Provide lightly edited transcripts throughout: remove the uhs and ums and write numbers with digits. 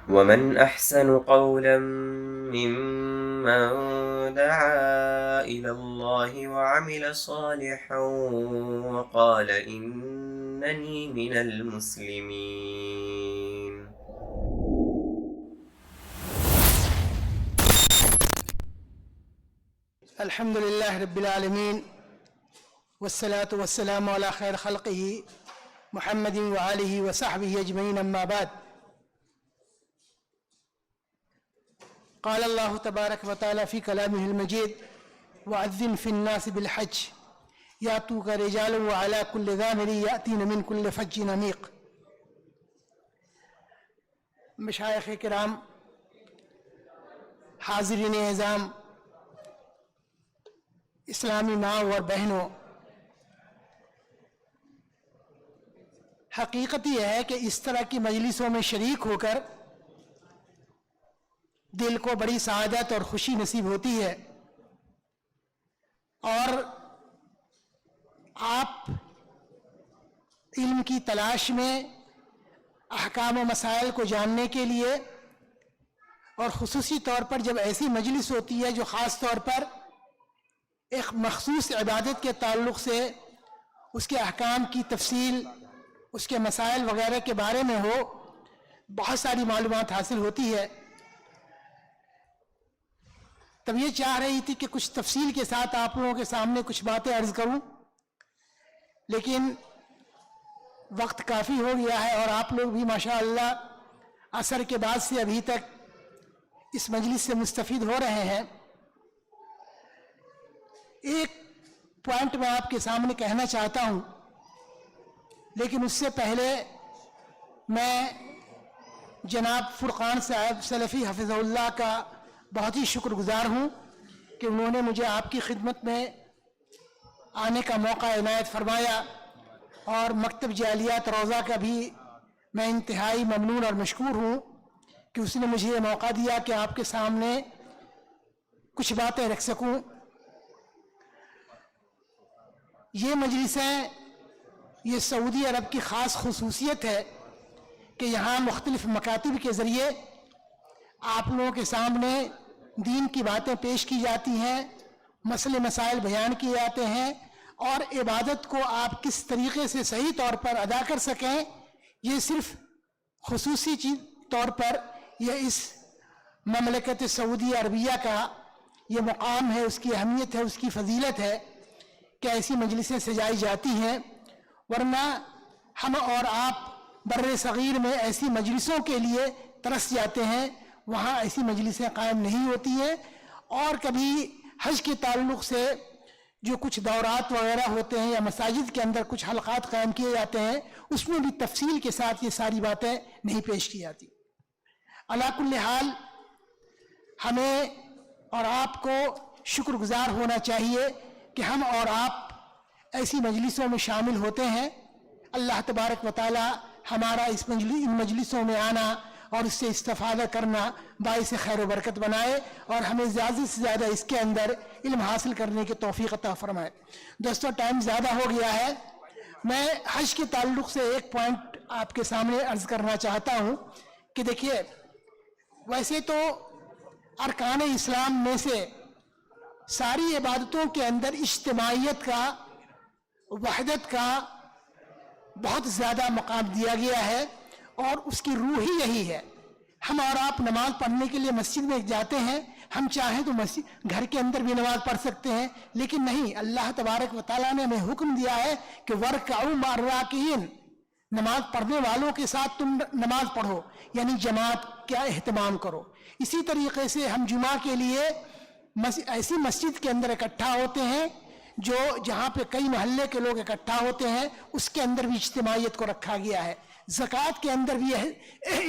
ومن أحسن قولا ممن دعا إلى الله وعمل صالحا وقال إنني من المسلمين. الحمد لله رب العالمين والصلاة والسلام على خير خلقه محمد وآله وصحبه أجمعين، أما بعد. قال الله تبارك وتعالى في كلامه المجيد: وأذن في الناس بالحج يأتوك رجالا وعلى كل ضامر يأتين من كل فج عميق. مشائخ کرام، حاضرین اعظام، اسلامی ماؤں اور بہنوں، حقیقت یہ ہے کہ اس طرح کی مجلسوں میں شریک ہو کر دل کو بڑی سعادت اور خوشی نصیب ہوتی ہے، اور آپ علم کی تلاش میں احکام و مسائل کو جاننے کے لیے، اور خصوصی طور پر جب ایسی مجلس ہوتی ہے جو خاص طور پر ایک مخصوص عبادت کے تعلق سے اس کے احکام کی تفصیل، اس کے مسائل وغیرہ کے بارے میں ہو، بہت ساری معلومات حاصل ہوتی ہے. تب یہ چاہ رہی تھی کہ کچھ تفصیل کے ساتھ آپ لوگوں کے سامنے کچھ باتیں عرض کروں، لیکن وقت کافی ہو گیا ہے اور آپ لوگ بھی ماشاءاللہ عصر کے بعد سے ابھی تک اس مجلس سے مستفید ہو رہے ہیں. ایک پوائنٹ میں آپ کے سامنے کہنا چاہتا ہوں، لیکن اس سے پہلے میں جناب فرقان صاحب سلفی حفظہ اللہ کا بہت ہی شکر گزار ہوں کہ انہوں نے مجھے آپ کی خدمت میں آنے کا موقع عنایت فرمایا، اور مکتب جالیات روضہ کا بھی میں انتہائی ممنون اور مشکور ہوں کہ اس نے مجھے یہ موقع دیا کہ آپ کے سامنے کچھ باتیں رکھ سکوں. یہ مجلسیں، یہ سعودی عرب کی خاص خصوصیت ہے کہ یہاں مختلف مکاتب کے ذریعے آپ لوگوں کے سامنے دین کی باتیں پیش کی جاتی ہیں، مسئلے مسائل بیان کیے جاتے ہیں، اور عبادت کو آپ کس طریقے سے صحیح طور پر ادا کر سکیں، یہ صرف خصوصی طور پر یہ اس مملکت سعودی عربیہ کا یہ مقام ہے، اس کی اہمیت ہے، اس کی فضیلت ہے کہ ایسی مجلسیں سجائی جاتی ہیں. ورنہ ہم اور آپ بر صغیر میں ایسی مجلسوں کے لیے ترس جاتے ہیں، وہاں ایسی مجلسیں قائم نہیں ہوتی ہیں. اور کبھی حج کے تعلق سے جو کچھ دورات وغیرہ ہوتے ہیں یا مساجد کے اندر کچھ حلقات قائم کیے جاتے ہیں، اس میں بھی تفصیل کے ساتھ یہ ساری باتیں نہیں پیش کی جاتی. علی کل حال ہمیں اور آپ کو شکر گزار ہونا چاہیے کہ ہم اور آپ ایسی مجلسوں میں شامل ہوتے ہیں. اللہ تبارک و تعالی ہمارا ان مجلسوں میں آنا اور اس سے استفادہ کرنا باعث خیر و برکت بنائے، اور ہمیں زیادہ سے زیادہ اس کے اندر علم حاصل کرنے کی توفیق عطا فرمائے. دوستو، ٹائم زیادہ ہو گیا ہے. میں حج کے تعلق سے ایک پوائنٹ آپ کے سامنے عرض کرنا چاہتا ہوں کہ دیکھیے، ویسے تو ارکان اسلام میں سے ساری عبادتوں کے اندر اجتماعیت کا، وحدت کا بہت زیادہ مقام دیا گیا ہے، اور اس کی روح ہی یہی ہے. ہم اور آپ نماز پڑھنے کے لیے مسجد میں جاتے ہیں، ہم چاہیں تو مسجد گھر کے اندر بھی نماز پڑھ سکتے ہیں، لیکن نہیں، اللہ تبارک و تعالیٰ نے ہمیں حکم دیا ہے کہ وَارْكَعُوا مَعَ الرَّاكِعِينَ، نماز پڑھنے والوں کے ساتھ تم نماز پڑھو، یعنی جماعت کا اہتمام کرو. اسی طریقے سے ہم جمعہ کے لیے ایسی مسجد کے اندر اکٹھا ہوتے ہیں جہاں پہ کئی محلے کے لوگ اکٹھا ہوتے ہیں، اس کے اندر بھی اجتماعیت کو رکھا گیا ہے. زکوٰۃ کے اندر بھی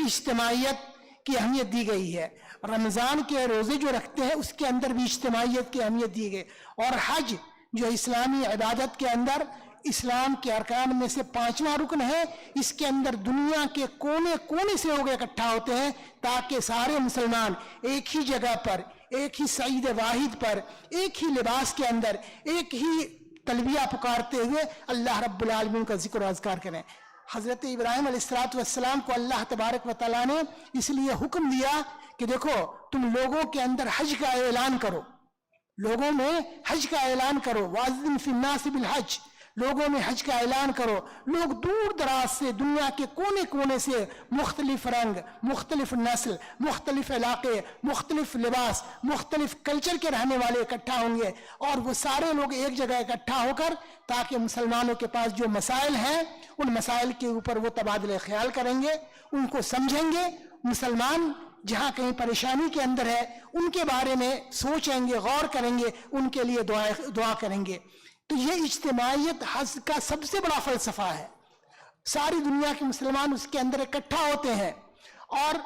اجتماعیت کی اہمیت دی گئی ہے. رمضان کے روزے جو رکھتے ہیں اس کے اندر بھی اجتماعیت کی اہمیت دی گئی. اور حج جو اسلامی عبادت کے اندر اسلام کے ارکان میں سے 5واں رکن ہے، اس کے اندر دنیا کے کونے کونے سے لوگ اکٹھا ہوتے ہیں تاکہ سارے مسلمان ایک ہی جگہ پر، ایک ہی سعید واحد پر، ایک ہی لباس کے اندر، ایک ہی تلبیہ پکارتے ہوئے اللہ رب العالمین کا ذکر و اذکار کریں. हज़रत इब्राहिम अलैहिस्सलाम को अल्लाह तबारक व तआला ने इसलिए हुक्म दिया कि देखो तुम लोगों के अंदर हज का ऐलान करो, लोगों में हज का ऐलान करो, वाज़िन फिन्नास बिल हज, लोगों में हज का ऐलान करो। लोग दूर दराज से दुनिया के कोने कोने से मुख्तलिफ रंग, मुख्तलिफ नस्ल, मुख्तलिफ इलाके, मुख्तलिफ लिबास, मुख्तलिफ कल्चर के रहने वाले इकट्ठा होंगे और वो सारे लोग एक जगह इकट्ठा होकर ताकि मुसलमानों के पास जो मसाइल हैं उन मसाइल के ऊपर वो तबादले ख्याल करेंगे, उनको समझेंगे। मुसलमान जहाँ कहीं परेशानी के अंदर है उनके बारे में सोचेंगे, गौर करेंगे, उनके लिए दुआ करेंगे। तो ये इज्तिमाइयत हज का सबसे बड़ा फलसफा है। सारी दुनिया के मुसलमान उसके अंदर इकट्ठा होते हैं। और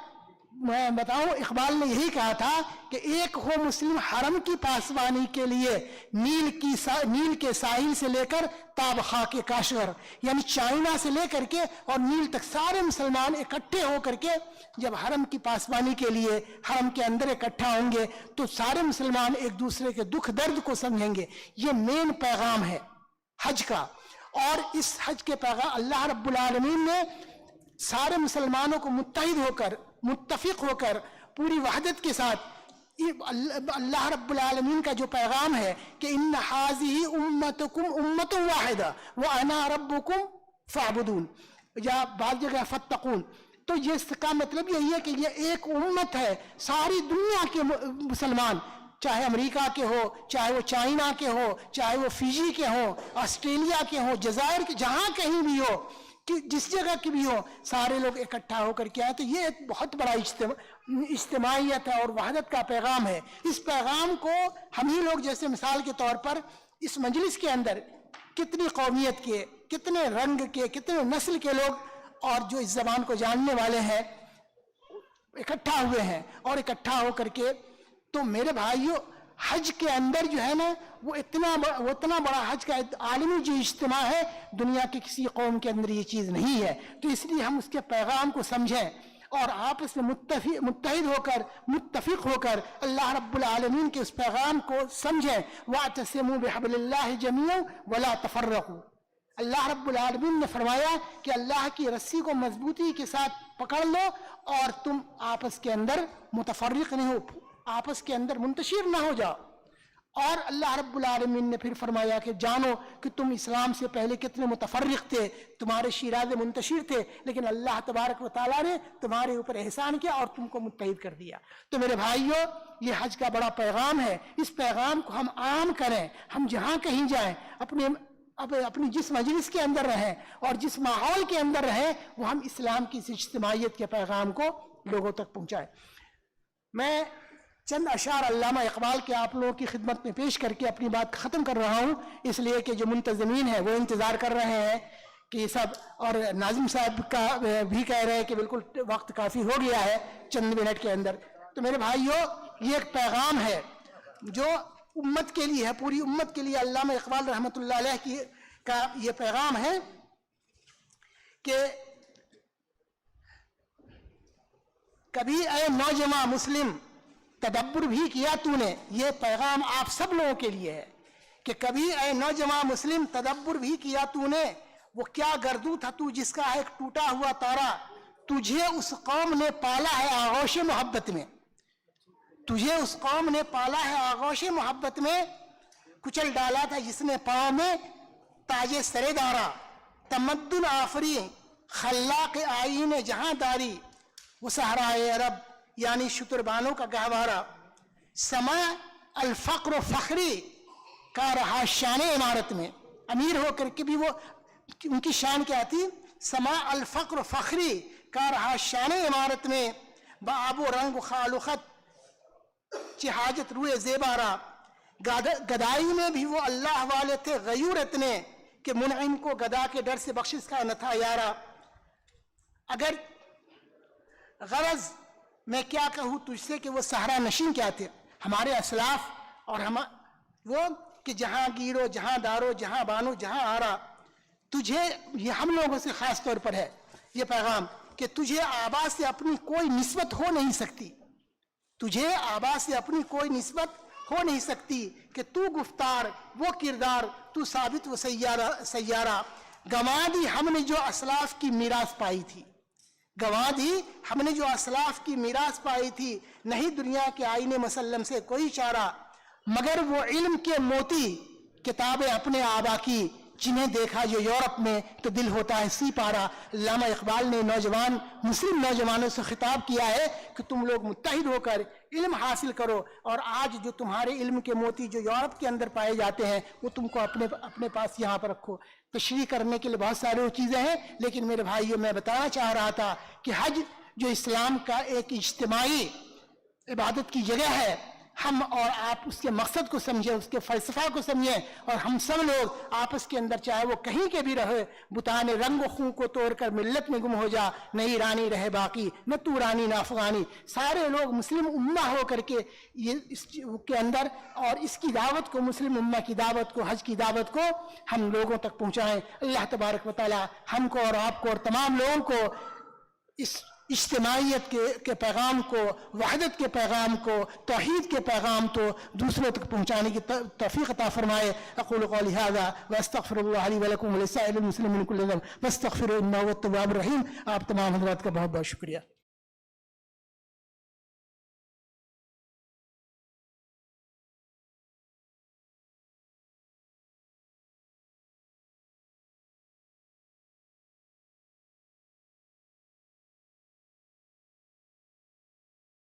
मैं बताऊं, इकबाल ने यही कहा था कि एक हो मुस्लिम हरम की पासबानी के लिए नील के साहिल से लेकर ताबखा के काशगर, यानी चाइना से लेकर के और नील तक सारे मुसलमान इकट्ठे होकर के जब हरम की पासबानी के लिए हरम के अंदर इकट्ठा होंगे तो सारे मुसलमान एक दूसरे के दुख दर्द को समझेंगे। ये मेन पैगाम है हज का। और इस हज के पैगाम अल्लाह रब्बुल आलमीन ने सारे मुसलमानों को मुत्तहिद होकर, मुत्तफिक होकर, पूरी वहदत के साथ, अल्लाह रब्बुल आलमीन का जो पैगाम है कि इन्ना हाज़िही उम्मतुकुम उम्मतुन वाहिदा व अना रब्बुकुम फ़अबुदून, या बाद जगह फत्तकून, तो ये इसका मतलब यही है कि ये एक उम्मत है। सारी दुनिया के मुसलमान, चाहे अमेरिका के हो, चाहे वो चाइना के हो, चाहे वो फिजी के हो, ऑस्ट्रेलिया के हो, जज़ायर के, जहाँ कहीं भी हो, कि जिस जगह की भी हो, सारे लोग इकट्ठा होकर के आए। तो ये एक बहुत बड़ा इज्तिमाइयत है और वहदत का पैगाम है। इस पैगाम को हम ही लोग, जैसे मिसाल के तौर पर इस मजलिस के अंदर कितनी कौमियत के, कितने रंग के, कितने नस्ल के लोग और जो इस जबान को जानने वाले हैं इकट्ठा हुए हैं। और इकट्ठा होकर के, तो मेरे भाइयों, हज के अंदर जो है ना वो इतना बड़ा हज का आलमी जो इज्तिमा है, दुनिया के किसी कौम के अंदर ये चीज़ नहीं है। तो इसलिए हम उसके पैगाम को समझें और आपस में मुत्तहिद होकर, मुत्तफिक होकर अल्लाह रब्बुल आलमीन के उस पैगाम को समझें। वातसिमू बिहब्लिल्लाहि जमीअन वला तफर्रकू। अल्लाह रब्बुल आलमीन ने फरमाया कि अल्लाह की रस्सी को मजबूती के साथ पकड़ लो और तुम आपस के अंदर मुतफर्रिक नहीं हो, आपस के अंदर मुंतशिर ना हो जाओ। और अल्लाह रब्बुल आलमीन ने फिर फरमाया कि जानो कि तुम इस्लाम से पहले कितने मुतफर्रिक थे, तुम्हारे शिराज़े मुंतशिर थे, लेकिन अल्लाह तबारक व तआला ने तुम्हारे ऊपर एहसान किया और तुमको मुत्तहिद कर दिया। तो मेरे भाइयों, ये हज का बड़ा पैगाम है। इस पैगाम को हम आम करें। हम जहाँ कहीं जाएं, अपनी जिस मजलिस के अंदर रहें और जिस माहौल के अंदर रहें, वो हम इस्लाम की इस इज्तिमाइयत के पैगाम को लोगों तक पहुँचाएं। मैं चंद अशार अल्लामा इकबाल के आप लोगों की खिदमत में पेश करके अपनी बात ख़त्म कर रहा हूँ, इसलिए कि जो मुंतज़मीन है वो इंतज़ार कर रहे हैं कि सब, और नाजिम साहब का भी कह रहे हैं कि बिल्कुल वक्त काफ़ी हो गया है चंद मिनट के अंदर। तो मेरे भाइयों, ये एक पैगाम है जो उम्मत के लिए है, पूरी उम्मत के लिए। अल्लामा इकबाल रहमतुल्लाह अलैह की का ये पैगाम है कि कभी ऐ नौजवान मुस्लिम तदब्बर भी किया तूने। ये पैगाम आप सब लोगों के लिए है कि कभी ऐ नौजवान मुस्लिम तदब्बर भी किया तूने। वो क्या गर्दू था तू जिसका है एक टूटा हुआ तारा, तुझे उस कौम ने पाला है आगोश मोहब्बत में, तुझे उस कौम ने पाला है आगोश मोहब्बत में, कुचल डाला था जिसने पाँव में ताजे सरेदारा, तमद्दुन आफरी खल्लाक आईन जहां दारी, वो सहराए अरब यानी शुतुरबानों का गहवारा, समा अल फ़क्र फ़ख्री का रहा शान इमारत में। अमीर होकर के भी वो, उनकी शान क्या थी? समा अल फ़क्र फ़ख्री का रहा शान इमारत में, बाबो रंग खालुखत चिहाजत रुए ज़ेबारा। गदाई में भी वो अल्लाह वाले थे गयूर इतने कि मुनइम को गदा के डर से बख्शिश का न था यारा। अगर गरज मैं क्या कहूँ तुझसे कि वो सहरा नशीन क्या थे हमारे असलाफ, और हम वो कि जहाँ गिरो जहाँ दारो जहाँ बानो जहाँ आरा। तुझे, ये हम लोगों से ख़ास तौर पर है ये पैगाम कि तुझे आबा से अपनी कोई निस्बत हो नहीं सकती, तुझे आबा से अपनी कोई निस्बत हो नहीं सकती कि तू गुफ्तार वो किरदार, तू साबित वो सैयारा। गंवा दी हमने जो असलाफ की मीरास पाई थी, गंवा दी हमने जो असलाफ की मीरास पाई थी, नहीं दुनिया के आईने मुसल्लम से कोई इशारा, मगर वो इल्म के मोती किताबें अपने आबा की, जिन्हें देखा जो यूरोप में तो दिल होता है सी पारा। अल्लामा इकबाल ने नौजवान मुस्लिम नौजवानों से खिताब किया है कि तुम लोग मुत्तहिद होकर इल्म हासिल करो, और आज जो तुम्हारे इल्म के मोती जो यूरोप के अंदर पाए जाते हैं वो तुमको अपने पास यहाँ पर रखो। तशरीह करने के लिए बहुत सारी चीज़ें हैं, लेकिन मेरे भाइयों मैं बताना चाह रहा था कि हज जो इस्लाम का एक इज्तिमाई इबादत की जगह है, हम और आप उसके मकसद को समझें, उसके फ़लसफ़ा को समझें, और हम सब लोग आपस के अंदर चाहे वो कहीं के भी रहे, बुताने रंग खूं को तोड़कर मिल्लत में गुम हो जा, न ईरानी रहे बाकी न तू रानी न अफ़गानी, सारे लोग मुस्लिम उम्मा हो करके ये इसके अंदर, और इसकी दावत को, मुस्लिम उम्मा की दावत को, हज की दावत को हम लोगों तक पहुँचाएँ। अल्लाह तबारक व तआला हमको और आपको और तमाम लोगों को इस इज्तिमाइयत के पैगाम को, वहदत के पैगाम को, तौहीद के पैगाम को दूसरों तक पहुँचाने की तौफीक अता फरमाए। अक़ूलु क़ौली हाज़ा व अस्तग़फ़िरुल्लाह लि व लकुम व लिसाइरिल मुस्लिमीन कुल्लिहिम वस्तग़फ़िरूहु इन्नहु हुवत तव्वाबुर रहीम। आप तमाम हज़रात का बहुत बहुत शुक्रिया।